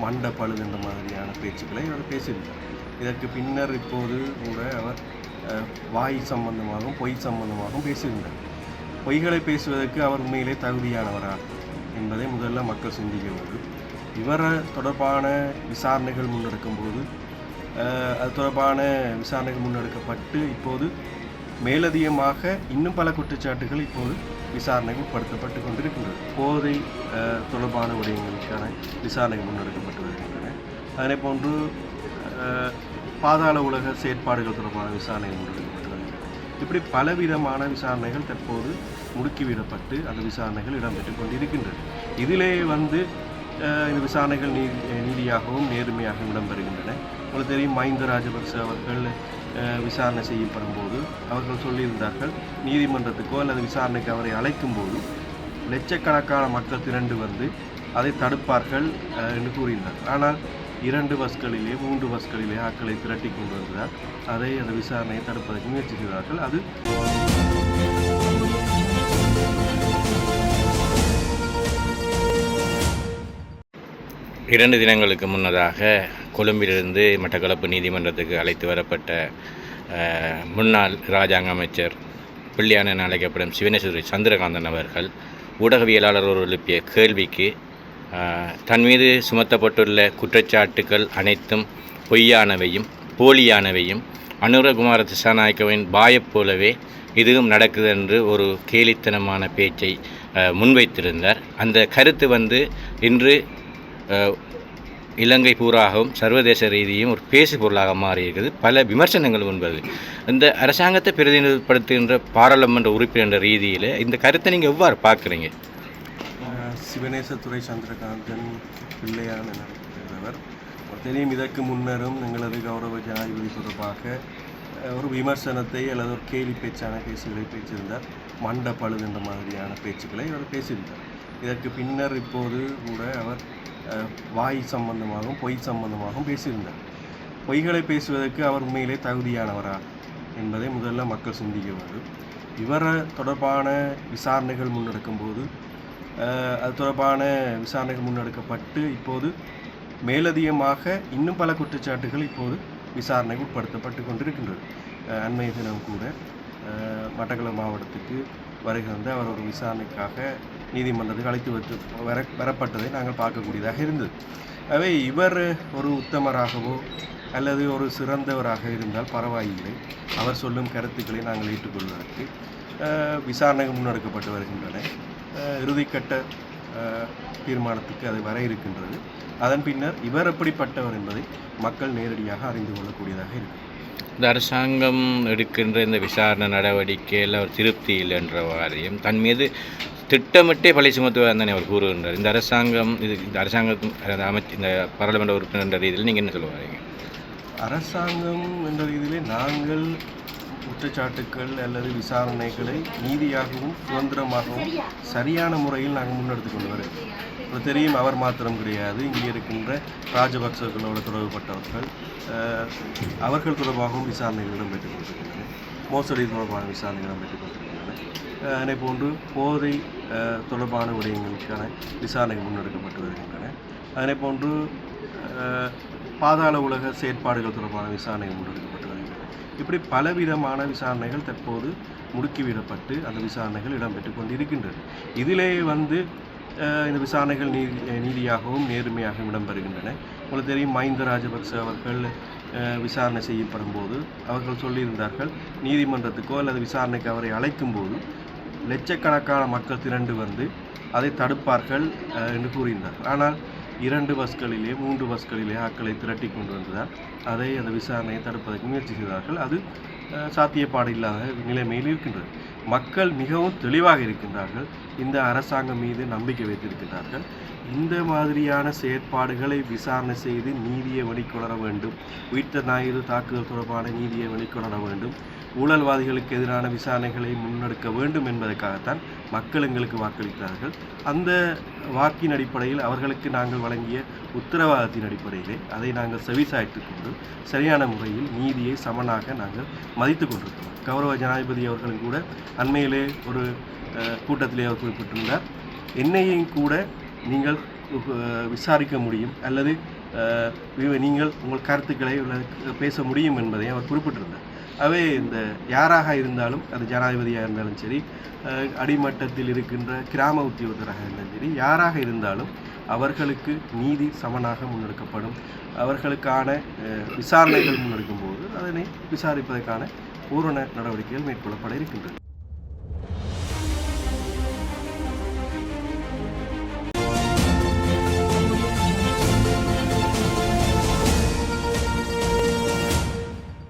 மண்ட பழுது என்ற மாதிரியான பேச்சுக்களை அவர் பேசியிருந்தார். இதற்கு பின்னர் இப்போது கூட அவர் வாய் சம்பந்தமாகவும் பொய் சம்பந்தமாகவும் பேசியிருந்தார். பொய்களை பேசுவதற்கு அவர் உண்மையிலே தகுதியானவரா என்பதை முதல்ல மக்கள் சிந்திக்க வேண்டும். இவரை தொடர்பான விசாரணைகள் முன்னெடுக்கும்போது அது தொடர்பான விசாரணைகள் முன்னெடுக்கப்பட்டு இப்போது மேலதிகமாக இன்னும் பல குற்றச்சாட்டுகள் இப்போது விசாரணைக்கு உட்படுத்தப்பட்டு கொண்டிருக்கின்றது. போதை தொடர்பான விடயங்களுக்கான விசாரணைகள் முன்னெடுக்கப்பட்டு வருகின்றன. அதனை போன்று பாதாள உலக செயற்பாடுகள் தொடர்பான விசாரணைகள் முன்னெடுக்கப்பட்டு வருகின்றன. இப்படி பலவிதமான விசாரணைகள் தற்போது முடுக்கிவிடப்பட்டு அந்த விசாரணைகள் இடம்பெற்று கொண்டிருக்கின்றது. இதிலே இந்த விசாரணைகள் நீதியாகவும் நேர்மையாகவும் இடம்பெறுகின்றன. உங்களுக்கு தெரியும், மஹிந்த ராஜபக்ச அவர்கள் விசாரணை செய்யப்படும் போது அவர்கள் சொல்லியிருந்தார்கள், நீதிமன்றத்துக்கோ அல்லது விசாரணைக்கு அவரை அழைக்கும் போது லட்சக்கணக்கான மக்கள் திரண்டு அதை தடுப்பார்கள் என்று கூறினார். ஆனால் 2 பஸ்களிலே 3 பஸ்களிலே ஆட்களை திரட்டி கொண்டு வந்ததால் அந்த விசாரணையை தடுப்பதற்கு முயற்சி செய்தார்கள். அது 2 தினங்களுக்கு முன்னதாக கொழும்பிலிருந்து மட்டக்களப்பு நீதிமன்றத்துக்கு அழைத்து வரப்பட்ட முன்னாள் இராஜாங்க அமைச்சர் பிள்ளையான என அழைக்கப்படும் சிவனேஸ்வரி சந்திரகாந்தன் அவர்கள் ஊடகவியலாளர் எழுப்பிய கேள்விக்கு தன் மீது சுமத்தப்பட்டுள்ள குற்றச்சாட்டுக்கள் அனைத்தும் பொய்யானவையும் போலியானவையும் அனுரகுமார திசாநாயக்கவின் பாயப் போலவே இதுவும் நடக்குது என்று ஒரு கேலித்தனமான பேச்சை முன்வைத்திருந்தார். அந்த கருத்து இன்று இலங்கை பூராகவும் சர்வதேச ரீதியும் ஒரு பேசு பொருளாக மாறியிருக்கிறது. பல விமர்சனங்கள் முன்பது. இந்த அரசாங்கத்தை பிரதிநிதிப்படுத்துகின்ற பாராளுமன்ற உறுப்பினர் என்ற ரீதியில் இந்த கருத்தை நீங்கள் எவ்வாறு பார்க்குறீங்க? சிவனேசத்துறை சந்திரகாந்தன் பிள்ளையான நடத்துகிறவர் தெரியும். இதற்கு முன்னரும் எங்களது கௌரவ ஜனாதிபதி தொடர்பாக ஒரு விமர்சனத்தை அல்லது ஒரு கேலி பேச்சான பேச்சுகளை பேசியிருந்தார். மண்ட பழுது என்ற மாதிரியான பேச்சுக்களை அவர் பேசியிருந்தார். இதற்கு பின்னர் இப்போது கூட அவர் வாய் சம்பந்தமாகவும் பொய் சம்பந்தமாகவும் பேசியிருந்தார். பொய்களை பேசுவதற்கு அவர் உண்மையிலே தகுதியானவரா என்பதை முதல்ல மக்கள் சிந்திக்க வேண்டும். இவரை தொடர்பான விசாரணைகள் முன்னெடுக்கும்போது அது தொடர்பான விசாரணைகள் முன்னெடுக்கப்பட்டு இப்போது மேலதிகமாக இன்னும் பல குற்றச்சாட்டுகள் இப்போது விசாரணைக்கு உட்படுத்தப்பட்டு கொண்டிருக்கின்றது. அண்மைய தினம் கூட மட்டக்களப்பு மாவட்டத்துக்கு வருகின்ற அவர் ஒரு விசாரணைக்காக நீதிமன்றத்துக்கு அழைத்து வரப்பட்டதை நாங்கள் பார்க்கக்கூடியதாக இருந்தது. ஆகவே இவர் ஒரு உத்தமராகவோ அல்லது ஒரு சிறந்தவராக இருந்தால் பரவாயில்லை. அவர் சொல்லும் கருத்துக்களை நாங்கள் ஏற்றுக்கொள்வதற்கு விசாரணைகள் முன்னெடுக்கப்பட்டு வருகின்றன. இறுதிக்கட்ட தீர்மானத்துக்கு அது வர இருக்கின்றது. அதன் பின்னர் இவர் எப்படிப்பட்டவர் என்பதை மக்கள் நேரடியாக அறிந்து கொள்ளக்கூடியதாக இருக்கும். இந்த அரசாங்கம் எடுக்கின்ற இந்த விசாரணை நடவடிக்கையில் அவர் திருப்தி இல்லை என்ற வாரியம் தன் மீது திட்டமிட்டே பழி சுமத்துவார் தானே அவர் கூறுகின்றார். இந்த அரசாங்கம் இந்த பாராளுமன்ற உறுப்பினர் என்ற ரீதியில் நீங்கள் என்ன சொல்ல வரீங்க? அரசாங்கம் என்ற ரீதியிலே நாங்கள் குற்றச்சாட்டுக்கள் அல்லது விசாரணைகளை நீதியாகவும் சுதந்திரமாகவும் சரியான முறையில் நாங்கள் முன்னெடுத்து கொண்டு வருகிறோம். தெரியும், அவர் மாத்திரம் கிடையாது. இங்கே இருக்கின்ற ராஜபக்சர்களோடு தொடர்புபட்டவர்கள் அவர்கள் தொடர்பாகவும் விசாரணைகள் இடம்பெற்றுக் கொண்டிருக்கின்றன. மோசடி தொடர்பான விசாரணைகள் இடம்பெற்றுக் கொண்டிருக்கின்றன. அதனை போன்று போதை தொடர்பான விடயங்களுக்கான விசாரணைகள் முன்னெடுக்கப்பட்டு வருகின்றன. அதனை போன்று பாதாள உலக செயற்பாடுகள் தொடர்பான விசாரணைகள் முன்னெடுக்கப்பட்டு வருகின்றன. இப்படி பலவிதமான விசாரணைகள் தற்போது முடுக்கிவிடப்பட்டு அந்த விசாரணைகள் இடம்பெற்று கொண்டிருக்கின்றது. இதிலே இந்த விசாரணைகள் நீதியாகவும் நேர்மையாகவும் இடம்பெறுகின்றன. உங்களுக்கு தெரியும், மஹிந்த ராஜபக்ச அவர்கள் விசாரணை செய்யப்படும் போது அவர்கள் சொல்லியிருந்தார்கள், நீதிமன்றத்துக்கோ அல்லது விசாரணைக்கு அவரை அழைக்கும் போது லட்சக்கணக்கான மக்கள் திரண்டு அதை தடுப்பார்கள் என்று கூறினார். ஆனால் 2 பஸ்களிலே 3 பஸ்களிலே ஆட்களை திரட்டி கொண்டு வந்ததால் அந்த விசாரணையை தடுப்பதற்கு முயற்சி செய்தார்கள். அது சாத்தியப்பாடு இல்லாத நிலைமையில் இருக்கின்றது. மக்கள் மிகவும் தெளிவாக இருக்கின்றார்கள். இந்த அரசாங்கம் மீது நம்பிக்கை வைத்திருக்கிறார்கள். இந்த மாதிரியான செயற்பாடுகளை விசாரணை செய்து நீதியை வெளிக்கொணர வேண்டும். உயிர்த்த ஞாயிறு தாக்குதல் தொடர்பான நீதியை வெளிக்கொணர வேண்டும். ஊழல்வாதிகளுக்கு எதிரான விசாரணைகளை முன்னெடுக்க வேண்டும் என்பதற்காகத்தான் மக்கள் எங்களுக்கு வாக்களித்தார்கள். அந்த வாக்கின் அடிப்படையில் அவர்களுக்கு நாங்கள் வழங்கிய உத்தரவாதத்தின் அடிப்படையிலே அதை நாங்கள் செவிசாய்த்து கொண்டு சரியான முறையில் நீதியை சமனாக நாங்கள் மதித்து கொண்டிருக்கிறோம். கௌரவ ஜனாதிபதி அவர்களும் கூட அண்மையிலே ஒரு கூட்டத்திலே அவர் குறிப்பிட்டிருந்தார், என்னையும் கூட நீங்கள் விசாரிக்க முடியும் அல்லது நீங்கள் உங்கள் கருத்துக்களை பேச முடியும் என்பதை அவர் குறிப்பிட்டிருந்தார். அவை இந்த யாராக இருந்தாலும் அது ஜனாதிபதியாக இருந்தாலும் சரி, அடிமட்டத்தில் இருக்கின்ற கிராம உத்தியோகத்தராக இருந்தாலும் சரி, யாராக இருந்தாலும் அவர்களுக்கு நீதி சமனாக முன்னெடுக்கப்படும். அவர்களுக்கான விசாரணைகள் முன்னெடுக்கும் போது அதனை விசாரிப்பதற்கான பூரண நடவடிக்கைகள் மேற்கொள்ளப்பட இருக்கின்றது.